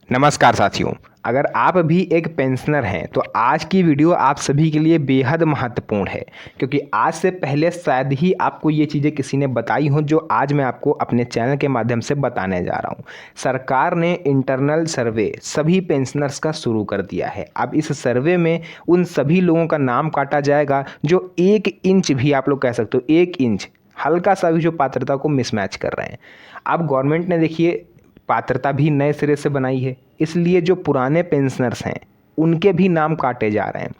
नमस्कार साथियों। अगर आप भी एक पेंशनर हैं तो आज की वीडियो आप सभी के लिए बेहद महत्वपूर्ण है, क्योंकि आज से पहले शायद ही आपको ये चीज़ें किसी ने बताई हों जो आज मैं आपको अपने चैनल के माध्यम से बताने जा रहा हूँ। सरकार ने इंटरनल सर्वे सभी पेंशनर्स का शुरू कर दिया है। अब इस सर्वे में उन सभी लोगों का नाम काटा जाएगा जो 1 इंच भी, आप लोग कह सकते हो 1 इंच हल्का सा भी, जो पात्रता को मिसमैच कर रहे हैं। अब गवर्नमेंट ने देखिए पात्रता भी नए सिरे से बनाई है, इसलिए जो पुराने पेंशनर्स हैं उनके भी नाम काटे जा रहे हैं।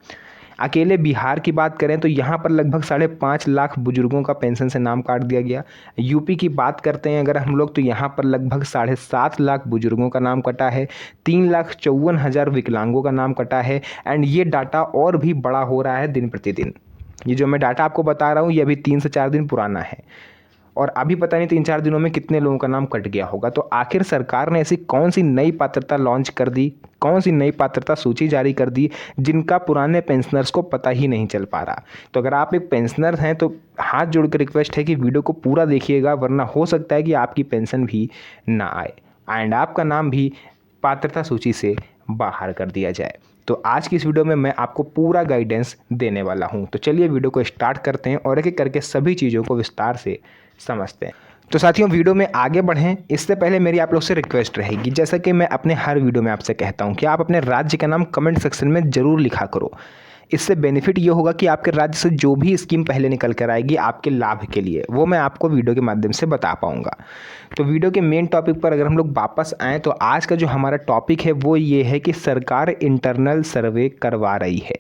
अकेले बिहार की बात करें तो यहाँ पर लगभग 5.5 लाख बुजुर्गों का पेंशन से नाम काट दिया गया। यूपी की बात करते हैं अगर हम लोग, तो यहाँ पर लगभग 7.5 लाख बुजुर्गों का नाम कटा है, 3,54,000 विकलांगों का नाम कटा है। एंड ये डाटा और भी बड़ा हो रहा है दिन प्रतिदिन। ये जो मैं डाटा आपको बता रहा हूँ ये अभी 3 से 4 दिन पुराना है और अभी पता नहीं 3-4 दिनों में कितने लोगों का नाम कट गया होगा। तो आखिर सरकार ने ऐसी कौन सी नई पात्रता लॉन्च कर दी, कौन सी नई पात्रता सूची जारी कर दी जिनका पुराने पेंशनर्स को पता ही नहीं चल पा रहा। तो अगर आप एक पेंशनर हैं तो हाथ जोड़कर रिक्वेस्ट है कि वीडियो को पूरा देखिएगा, वरना हो सकता है कि आपकी पेंशन भी ना आए एंड आपका नाम भी पात्रता सूची से बाहर कर दिया जाए। तो आज की इस वीडियो में मैं आपको पूरा गाइडेंस देने वाला हूं। तो चलिए वीडियो को स्टार्ट करते हैं और एक एक करके सभी चीज़ों को विस्तार से समझते हैं। तो साथियों, वीडियो में आगे बढ़ें इससे पहले मेरी आप लोग से रिक्वेस्ट रहेगी, जैसा कि मैं अपने हर वीडियो में आपसे कहता हूं कि आप अपने राज्य का नाम कमेंट सेक्शन में ज़रूर लिखा करो। इससे बेनिफिट ये होगा कि आपके राज्य से जो भी स्कीम पहले निकल कर आएगी आपके लाभ के लिए, वो मैं आपको वीडियो के माध्यम से बता पाऊंगा। तो वीडियो के मेन टॉपिक पर अगर हम लोग वापस आएँ तो आज का जो हमारा टॉपिक है वो ये है कि सरकार इंटरनल सर्वे करवा रही है।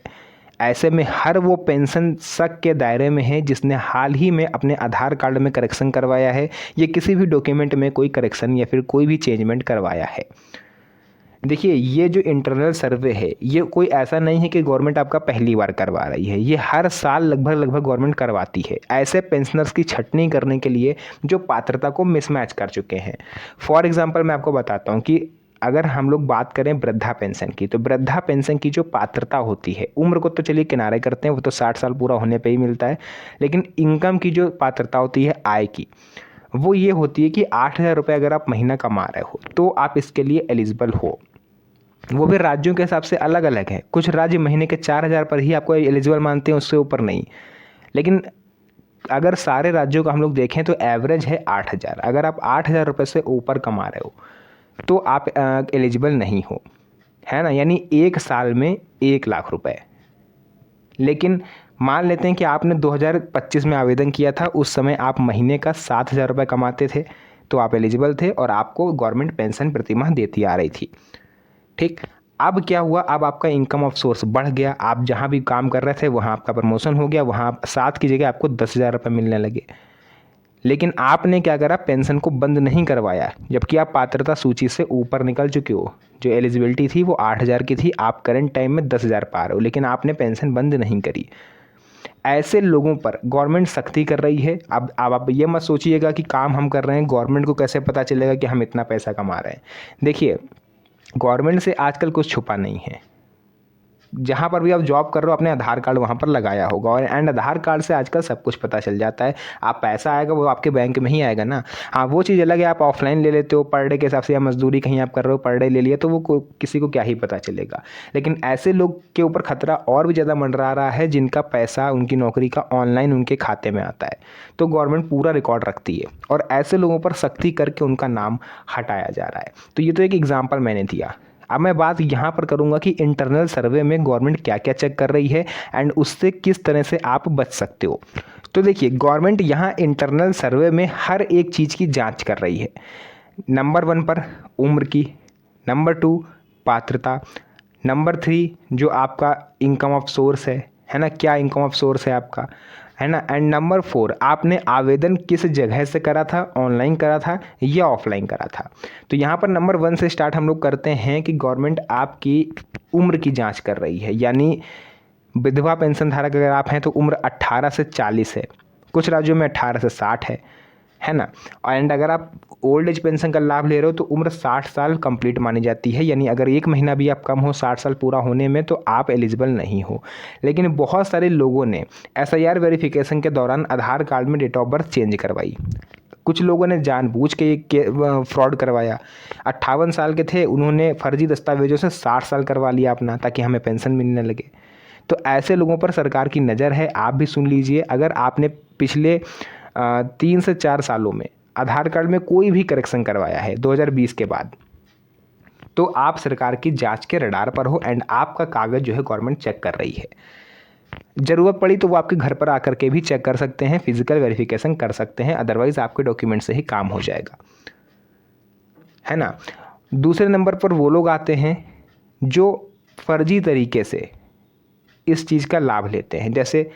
ऐसे में हर वो पेंशन शक के दायरे में है जिसने हाल ही में अपने आधार कार्ड में करेक्शन करवाया है या किसी भी डॉक्यूमेंट में कोई करेक्शन या फिर कोई भी चेंजमेंट करवाया है। देखिए, ये जो इंटरनल सर्वे है ये कोई ऐसा नहीं है कि गवर्नमेंट आपका पहली बार करवा रही है, ये हर साल लगभग गवर्नमेंट करवाती है ऐसे पेंशनर्स की छटनी करने के लिए जो पात्रता को मिसमैच कर चुके हैं। फॉर एग्जांपल मैं आपको बताता हूँ कि अगर हम लोग बात करें वृद्धा पेंशन की, तो वृद्धा पेंशन की जो पात्रता होती है, उम्र को तो चलिए किनारे करते हैं, वो तो 60 साल पूरा होने पे ही मिलता है, लेकिन इनकम की जो पात्रता होती है आय की, वो ये होती है कि 8,000 रुपये अगर आप महीना कमा रहे हो तो आप इसके लिए एलिजिबल हो। वो भी राज्यों के हिसाब से अलग अलग है। कुछ राज्य महीने के 4,000 पर ही आपको एलिजिबल मानते हैं, उससे ऊपर नहीं। लेकिन अगर सारे राज्यों का हम लोग देखें तो एवरेज है 8,000। अगर आप 8,000 रुपये से ऊपर कमा रहे हो तो आप एलिजिबल नहीं हो, है ना। यानी 1 साल में 1 लाख रुपए। लेकिन मान लेते हैं कि आपने 2025 में आवेदन किया था, उस समय आप महीने का 7,000 रुपये कमाते थे तो आप एलिजिबल थे और आपको गवर्नमेंट पेंशन प्रतिमाह देती आ रही थी। ठीक, अब क्या हुआ, अब आपका इनकम ऑफ सोर्स बढ़ गया, आप जहाँ भी काम कर रहे थे वहाँ आपका प्रमोशन हो गया, वहाँ 7 की जगह आपको 10,000 रुपये मिलने लगे। लेकिन आपने क्या करा, पेंशन को बंद नहीं करवाया, जबकि आप पात्रता सूची से ऊपर निकल चुके हो। जो एलिजिबिलिटी थी वो 8,000 की थी, आप करंट टाइम में 10,000 पा रहे हो, लेकिन आपने पेंशन बंद नहीं करी। ऐसे लोगों पर गवर्नमेंट सख्ती कर रही है। अब आप ये मत सोचिएगा कि काम हम कर रहे हैं, गवर्नमेंट को कैसे पता चलेगा कि हम इतना पैसा कमा रहे हैं। देखिए, गवर्नमेंट से आजकल कुछ छुपा नहीं है। जहाँ पर भी आप जॉब कर रहे हो अपने आधार कार्ड वहाँ पर लगाया होगा, और एंड आधार कार्ड से आजकल सब कुछ पता चल जाता है। आप पैसा आएगा वो आपके बैंक में ही आएगा ना। हाँ, वो चीज़ अलग है, आप ऑफलाइन ले लेते हो पर डे के हिसाब से, या मजदूरी कहीं आप कर रहे हो पर डे ले लिया, तो वो किसी को क्या ही पता चलेगा। लेकिन ऐसे लोग के ऊपर खतरा और भी ज़्यादा मंडरा रहा है जिनका पैसा, उनकी नौकरी का ऑनलाइन उनके खाते में आता है। तो गवर्नमेंट पूरा रिकॉर्ड रखती है और ऐसे लोगों पर सख्ती करके उनका नाम हटाया जा रहा है। तो ये तो एक एग्जाम्पल मैंने दिया। अब मैं बात यहाँ पर करूँगा कि इंटरनल सर्वे में गवर्नमेंट क्या क्या चेक कर रही है एंड उससे किस तरह से आप बच सकते हो। तो देखिए, गवर्नमेंट यहाँ इंटरनल सर्वे में हर एक चीज़ की जांच कर रही है। नंबर 1 पर उम्र की, नंबर 2 पात्रता, नंबर 3 जो आपका इनकम ऑफ सोर्स है ना, क्या इनकम ऑफ सोर्स है आपका, है ना। एंड नंबर 4, आपने आवेदन किस जगह से करा था, ऑनलाइन करा था या ऑफलाइन करा था। तो यहाँ पर नंबर 1 से स्टार्ट हम लोग करते हैं कि गवर्नमेंट आपकी उम्र की जांच कर रही है। यानी विधवा पेंशन धारक अगर आप हैं तो उम्र 18 से 40 है, कुछ राज्यों में 18 से 60 है ना। एंड अगर आप ओल्ड एज पेंशन का लाभ ले रहे हो तो उम्र 60 साल कंप्लीट मानी जाती है। यानी अगर 1 महीना भी आप कम हो 60 साल पूरा होने में तो आप एलिजिबल नहीं हो। लेकिन बहुत सारे लोगों ने SIR वेरिफिकेशन के दौरान आधार कार्ड में डेट ऑफ बर्थ चेंज करवाई। कुछ लोगों ने जानबूझ के फ्रॉड करवाया। 58 साल के थे, उन्होंने फर्जी दस्तावेजों से 60 साल करवा लिया अपना, ताकि हमें पेंशन मिलने लगे। तो ऐसे लोगों पर सरकार की नज़र है। आप भी सुन लीजिए, अगर आपने पिछले 3 से 4 सालों में आधार कार्ड में कोई भी करेक्शन करवाया है 2020 के बाद, तो आप सरकार की जांच के रडार पर हो एंड आपका कागज़ जो है गवर्नमेंट चेक कर रही है। ज़रूरत पड़ी तो वो आपके घर पर आकर के भी चेक कर सकते हैं, फिजिकल वेरिफिकेशन कर सकते हैं, अदरवाइज़ आपके डॉक्यूमेंट से ही काम हो जाएगा, है ना। दूसरे नंबर पर वो लोग आते हैं जो फर्जी तरीके से इस चीज़ का लाभ लेते हैं। जैसे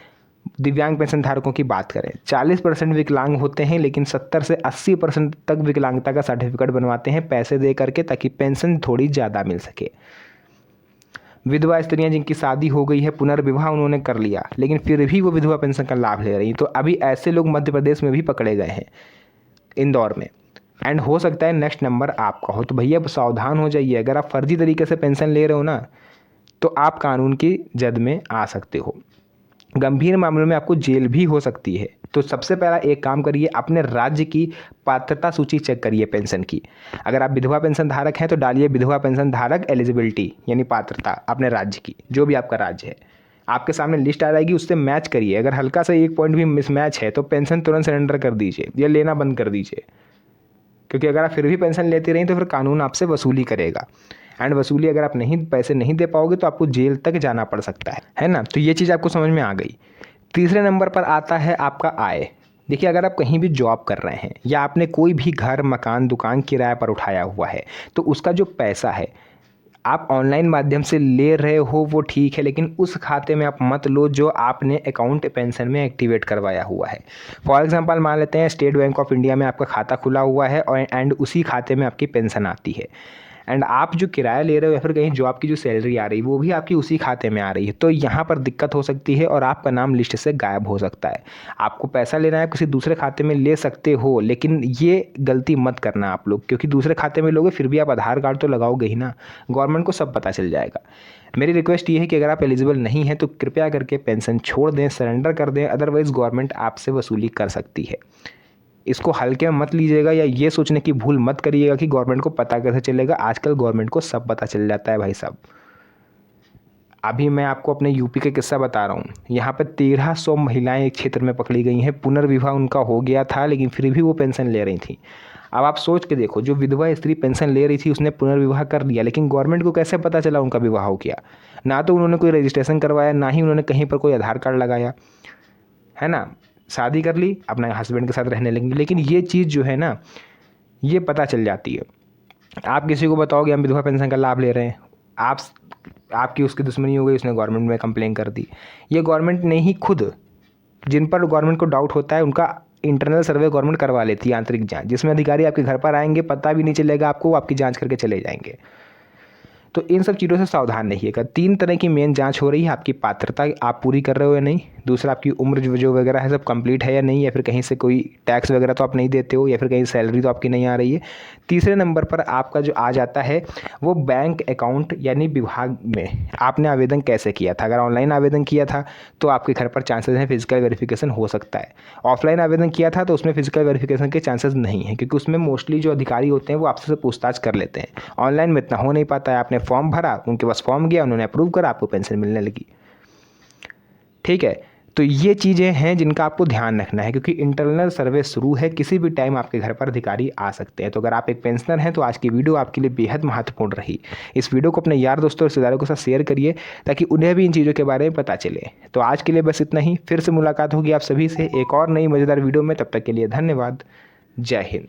दिव्यांग पेंशन धारकों की बात करें, 40% विकलांग होते हैं, लेकिन 70 से 80% तक विकलांगता का सर्टिफिकेट बनवाते हैं पैसे दे करके, ताकि पेंशन थोड़ी ज़्यादा मिल सके। विधवा स्त्रियां जिनकी शादी हो गई है, पुनर्विवाह उन्होंने कर लिया, लेकिन फिर भी वो विधवा पेंशन का लाभ ले रही हैं। तो अभी ऐसे लोग मध्य प्रदेश में भी पकड़े गए हैं, इंदौर में, एंड हो सकता है नेक्स्ट नंबर आपका हो। तो भैया सावधान हो जाइए, अगर आप फर्जी तरीके से पेंशन ले रहे हो ना, तो आप कानून की जद में आ सकते हो। गंभीर मामलों में आपको जेल भी हो सकती है। तो सबसे पहला एक काम करिए, अपने राज्य की पात्रता सूची चेक करिए पेंशन की। अगर आप विधवा पेंशन धारक हैं तो डालिए विधवा पेंशन धारक एलिजिबिलिटी, यानी पात्रता अपने राज्य की, जो भी आपका राज्य है। आपके सामने लिस्ट आ जाएगी, उससे मैच करिए। अगर हल्का सा एक पॉइंट भी मिसमैच है तो पेंशन तुरंत सरेंडर कर दीजिए या लेना बंद कर दीजिए, क्योंकि अगर आप फिर भी पेंशन लेते रहें तो फिर कानून आपसे वसूली करेगा, एंड वसूली अगर आप पैसे नहीं दे पाओगे तो आपको जेल तक जाना पड़ सकता है ना। तो ये चीज़ आपको समझ में आ गई। तीसरे नंबर पर आता है आपका आय। देखिए, अगर आप कहीं भी जॉब कर रहे हैं या आपने कोई भी घर, मकान, दुकान किराए पर उठाया हुआ है, तो उसका जो पैसा है आप ऑनलाइन माध्यम से ले रहे हो वो ठीक है, लेकिन उस खाते में आप मत लो जो आपने अकाउंट पेंशन में एक्टिवेट करवाया हुआ है। फॉर एग्जांपल मान लेते हैं स्टेट बैंक ऑफ इंडिया में आपका खाता खुला हुआ है और एंड उसी खाते में आपकी पेंशन आती है, एंड आप जो किराया ले रहे हो या फिर कहीं जॉब की जो सैलरी आ रही है वो भी आपकी उसी खाते में आ रही है, तो यहाँ पर दिक्कत हो सकती है और आपका नाम लिस्ट से गायब हो सकता है। आपको पैसा लेना है किसी दूसरे खाते में ले सकते हो, लेकिन ये गलती मत करना आप लोग, क्योंकि दूसरे खाते में लोगे फिर भी आप आधार कार्ड तो लगाओगे ही ना, गवर्नमेंट को सब पता चल जाएगा। मेरी रिक्वेस्ट ये है कि अगर आप एलिजिबल नहीं हैं तो कृपया करके पेंशन छोड़ दें, सरेंडर कर दें, अदरवाइज़ गवर्नमेंट आपसे वसूली कर सकती है। इसको हल्के में मत लीजिएगा या ये सोचने की भूल मत करिएगा कि गवर्नमेंट को पता कैसे चलेगा। आजकल गवर्नमेंट को सब पता चल जाता है भाई साहब। अभी मैं आपको अपने यूपी का किस्सा बता रहा हूँ। यहाँ पर 1300 महिलाएं एक क्षेत्र में पकड़ी गई हैं। पुनर्विवाह उनका हो गया था, लेकिन फिर भी वो पेंशन ले रही थी। अब आप सोच के देखो, जो विधवा स्त्री पेंशन ले रही थी उसने पुनर्विवाह कर लिया, लेकिन गवर्नमेंट को कैसे पता चला उनका विवाह हो गया? ना तो उन्होंने कोई रजिस्ट्रेशन करवाया, ना ही उन्होंने कहीं पर कोई आधार कार्ड लगाया, है ना। शादी कर ली, अपने हस्बैंड के साथ रहने लगी, लेकिन ये चीज़ जो है ना, ये पता चल जाती है। आप किसी को बताओगे हम विधवा पेंशन का लाभ ले रहे हैं, आपकी उसकी दुश्मनी हो गई, उसने गवर्नमेंट में कंप्लेन कर दी। ये गवर्नमेंट ने ही खुद, जिन पर गवर्नमेंट को डाउट होता है उनका इंटरनल सर्वे गवर्नमेंट करवा लेती है, आंतरिक जांच, जिसमें अधिकारी आपके घर पर आएंगे, पता भी नहीं चलेगा आपको, वो आपकी जांच करके चले जाएंगे। तो इन सब चीज़ों से सावधान रहिएगा। 3 तरह की मेन जांच हो रही है, आपकी पात्रता आप पूरी कर रहे हो या नहीं, दूसरा आपकी उम्र जो वगैरह है सब कंप्लीट है या नहीं, या फिर कहीं से कोई टैक्स वगैरह तो आप नहीं देते हो, या फिर कहीं सैलरी तो आपकी नहीं आ रही है। तीसरे नंबर पर आपका जो आ जाता है वो बैंक अकाउंट, यानी विभाग में आपने आवेदन कैसे किया था। अगर ऑनलाइन आवेदन किया था तो आपके घर पर चांसेस हैं फिजिकल वेरिफिकेशन हो सकता है। ऑफलाइन आवेदन किया था तो उसमें फिजिकल वेरिफिकेशन के चांसेस नहीं है, क्योंकि उसमें मोस्टली जो अधिकारी होते हैं वो आपसे पूछताछ कर लेते हैं। ऑनलाइन में इतना हो नहीं पाता है। आपने फॉर्म भरा, उनके पास फॉर्म गया, उन्होंने अप्रूव करा, आपको पेंशन मिलने लगी। ठीक है, तो ये चीज़ें हैं जिनका आपको ध्यान रखना है, क्योंकि इंटरनल सर्वे शुरू है, किसी भी टाइम आपके घर पर अधिकारी आ सकते हैं। तो अगर आप एक पेंशनर हैं तो आज की वीडियो आपके लिए बेहद महत्वपूर्ण रही। इस वीडियो को अपने यार दोस्तों और रिश्तेदारों के साथ शेयर करिए, ताकि उन्हें भी इन चीज़ों के बारे में पता चले। तो आज के लिए बस इतना ही, फिर से मुलाकात होगी आप सभी से एक और नई मज़ेदार वीडियो में। तब तक के लिए धन्यवाद। जय हिंद।